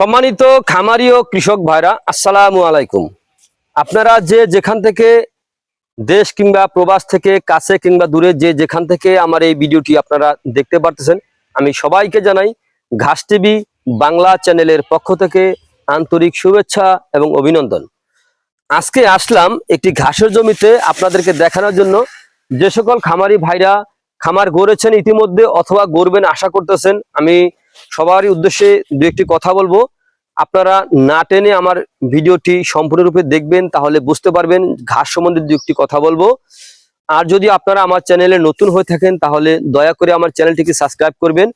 সম্মানিত খামারি ও কৃষক ভাইরা, আসসালামু আলাইকুম। আপনারা যেখান থেকে দেশ কিংবা প্রবাস থেকে কাছে কিংবা দূরে যেখান থেকে আমার এই ভিডিওটি আপনারা দেখতে পারতেছেন, আমি সবাইকে জানাই ঘাস টিভি বাংলা চ্যানেলের পক্ষ থেকে আন্তরিক শুভেচ্ছা এবং অভিনন্দন। আজকে আসলাম একটি ঘাসের জমিতে আপনাদেরকে দেখানোর জন্য। যে সকল খামারি ভাইরা খামার গড়েছেন ইতিমধ্যে অথবা গড়বেন আশা করতেছেন, আমি সবারই উদ্দেশ্যে দু একটি কথা বলবো। আপনারা না টেনে আমার ভিডিওটি সম্পূর্ণরূপে দেখবেন, তাহলে বুঝতে পারবেন ঘাস সম্বন্ধে দু একটি কথা বলবো। আর যদি আপনারা আমার চ্যানেলে নতুন হয়ে থাকেন তাহলে দয়া করে আমার চ্যানেলটিকে সাবস্ক্রাইব করবেন।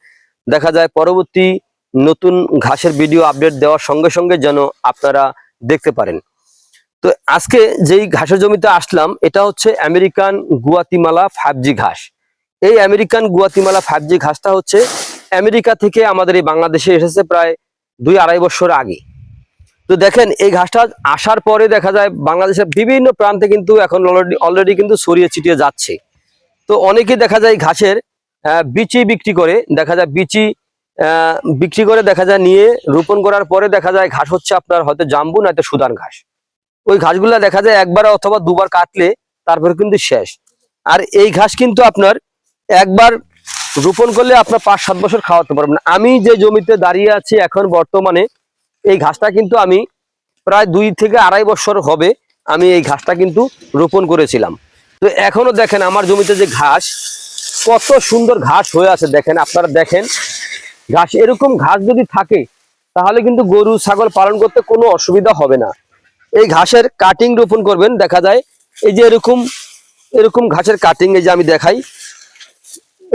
দেখা যায় পরবর্তী নতুন ঘাসের ভিডিও আপডেট দেওয়ার সঙ্গে সঙ্গে যেন আপনারা দেখতে পারেন। তো আজকে যেই ঘাসের জমিতে আসলাম, এটা হচ্ছে আমেরিকান গুয়াতিমালা 5G ঘাস। এই আমেরিকান গুয়াতিমালা 5G ঘাসটা হচ্ছে আমেরিকা থেকে আমাদের এই বাংলাদেশে এসেছে প্রায় 2-2.5 বছর আগে। তো দেখেন এই ঘাসটা আসার পরে দেখা যায় বাংলাদেশের বিভিন্ন প্রান্তে কিন্তু এখন অলরেডি কিন্তু ছড়িয়ে ছিটিয়ে যাচ্ছে। তো অনেকেই দেখা যায় ঘাসের বিচি বিক্রি করে, দেখা যায় বিচি বিক্রি করে দেখা যায় নিয়ে রোপণ করার পরে দেখা যায় ঘাস হচ্ছে আপনার হয়তো জাম্বু নয়তো সুদান ঘাস। ওই ঘাসগুলা দেখা যায় একবার অথবা দুবার কাটলে তারপরে কিন্তু শেষ। আর এই ঘাস কিন্তু আপনার একবার রোপণ করলে আপনার 5-7 বছর খাওয়াতে পারবেন। আমি যে জমিতে দাঁড়িয়ে আছি এখন বর্তমানে, এই ঘাসটা কিন্তু আমি প্রায় 2-2.5 বছর হবে আমি এই ঘাসটা কিন্তু রোপণ করেছিলাম। তো এখনো দেখেন আমার জমিতে যে ঘাস, কত সুন্দর ঘাস হয়ে আছে। দেখেন আপনারা দেখেন, ঘাস এরকম ঘাস যদি থাকে তাহলে কিন্তু গরু ছাগল পালন করতে কোনো অসুবিধা হবে না। এই ঘাসের কাটিং রোপণ করবেন, দেখা যায় এই যে এরকম ঘাসের কাটিং, এই যে আমি দেখাই,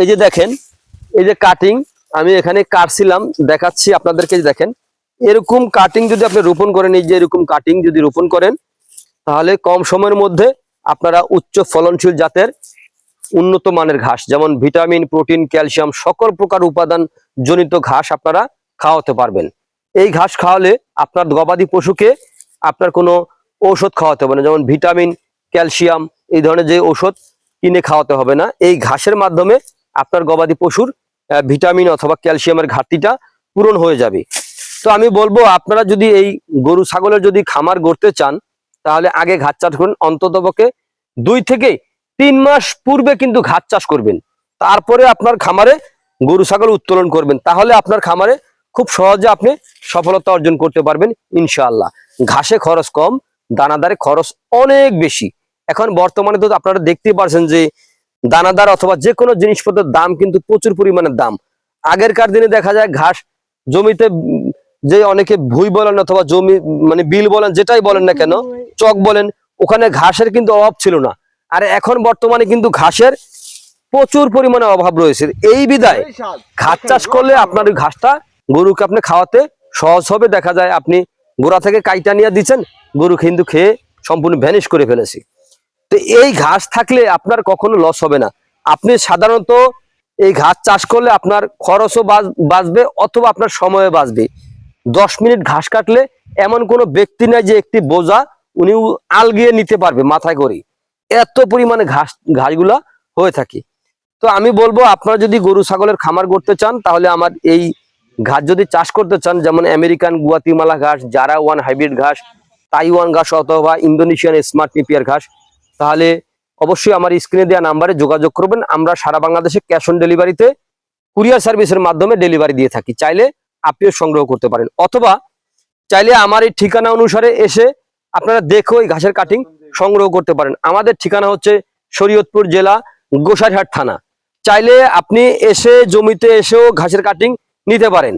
এই যে দেখেন এই যে কাটিং আমি এখানে কাটছিলাম, দেখাচ্ছি আপনাদেরকে। দেখেন এরকম কাটিং যদি আপনি রোপণ করেন, এই যে এরকম কাটিং যদি রোপণ করেন তাহলে কম সময়ের মধ্যে আপনারা উচ্চ ফলনশীল জাতের উন্নত মানের ঘাস, যেমন ভিটামিন, প্রোটিন, ক্যালসিয়াম সকল প্রকার উপাদান জনিত ঘাস আপনারা খাওয়াতে পারবেন। এই ঘাস খাওয়ালে আপনার গবাদি পশুকে আপনার কোনো ঔষধ খাওয়াতে হবে না, যেমন ভিটামিন, ক্যালসিয়াম এই ধরনের যে ঔষধ কিনে খাওয়াতে হবে না। এই ঘাসের মাধ্যমে আপনার গবাদি পশুর ভিটামিন অথবা ক্যালসিয়ামের ঘাটতিটা পূরণ হয়ে যাবে। তো আমি বলবো আপনারা যদি এই গরু ছাগলের যদি খামার গড়তে চান তাহলে আগে ঘাস চাষ করুন। অন্ততপক্ষে 2 থেকে 3 মাস পূর্বে কিন্তু ঘাস চাষ করবেন, তারপরে আপনার খামারে গরু ছাগল উত্তোলন করবেন। তাহলে আপনার খামারে খুব সহজে আপনি সফলতা অর্জন করতে পারবেন ইনশাআল্লাহ। ঘাসে খরচ কম, দানাদারে খরচ অনেক বেশি। এখন বর্তমানে তো আপনারা দেখতেই পারছেন যে দানাদার অথবা যে কোনো জিনিসপত্রের দাম কিন্তু প্রচুর পরিমাণে দাম। আগেরকার দিনে দেখা যায় ঘাস জমিতে যে অনেকে ভুই বলেন অথবা জমি মানে বিল বলেন, যেটাই বলেন না কেন, চক বলেন, ওখানে ঘাসের কিন্তু অভাব ছিল না। আর এখন বর্তমানে কিন্তু ঘাসের প্রচুর পরিমাণে অভাব রয়েছে। এই বিধায় ঘাস চাষ করলে আপনার ওই ঘাসটা গরুকে আপনি খাওয়াতে সহজ হবে। দেখা যায় আপনি গোড়া থেকে কাইটা নিয়ে দিচ্ছেন, গরু কিন্তু খেয়ে সম্পূর্ণ ভ্যানিশ করে ফেলেছে। তো এই ঘাস থাকলে আপনার কখনো লস হবে না। আপনি সাধারণত এই ঘাস চাষ করলে আপনার খরচও বাঁচবে অথবা আপনার সময়ও বাঁচবে। 10 মিনিট ঘাস কাটলে এমন কোনো ব্যক্তি নাই যে একটি বোঝা উনি আলগিয়ে নিতে পারবে মাথায় করে, এত পরিমাণে ঘাসগুলা হয়ে থাকে। তো আমি বলবো আপনারা যদি গরু ছাগলের খামার করতে চান তাহলে আমার এই ঘাস যদি চাষ করতে চান, যেমন আমেরিকান গুয়াতিমালা ঘাস, জারা 1 হাইব্রিড ঘাস, তাইওয়ান ঘাস অথবা ইন্দোনেশিয়ান স্মার্ট নেপিয়ার ঘাস, তাহলে অবশ্যই আমার স্ক্রিনে দেওয়া নাম্বারে যোগাযোগ করবেন। আমরা সারা বাংলাদেশে ক্যাশ অন ডেলিভারিতে কুরিয়ার সার্ভিসের মাধ্যমে ডেলিভারি দিয়ে থাকি। চাইলে আপনিও সংগ্রহ করতে পারেন, অথবা চাইলে আমার এই ঠিকানা অনুসারে এসে আপনারা দেখো এই ঘাসের কাটিং সংগ্রহ করতে পারেন। আমাদের ঠিকানা হচ্ছে শরীয়তপুর জেলা, গোসাইরহাট থানা। চাইলে আপনি এসে জমিতে এসেও ঘাসের কাটিং নিতে পারেন।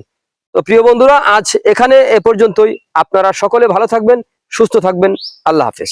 তো প্রিয় বন্ধুরা, আজ এখানে এ পর্যন্তই। আপনারা সকলে ভালো থাকবেন, সুস্থ থাকবেন। আল্লাহ হাফেজ।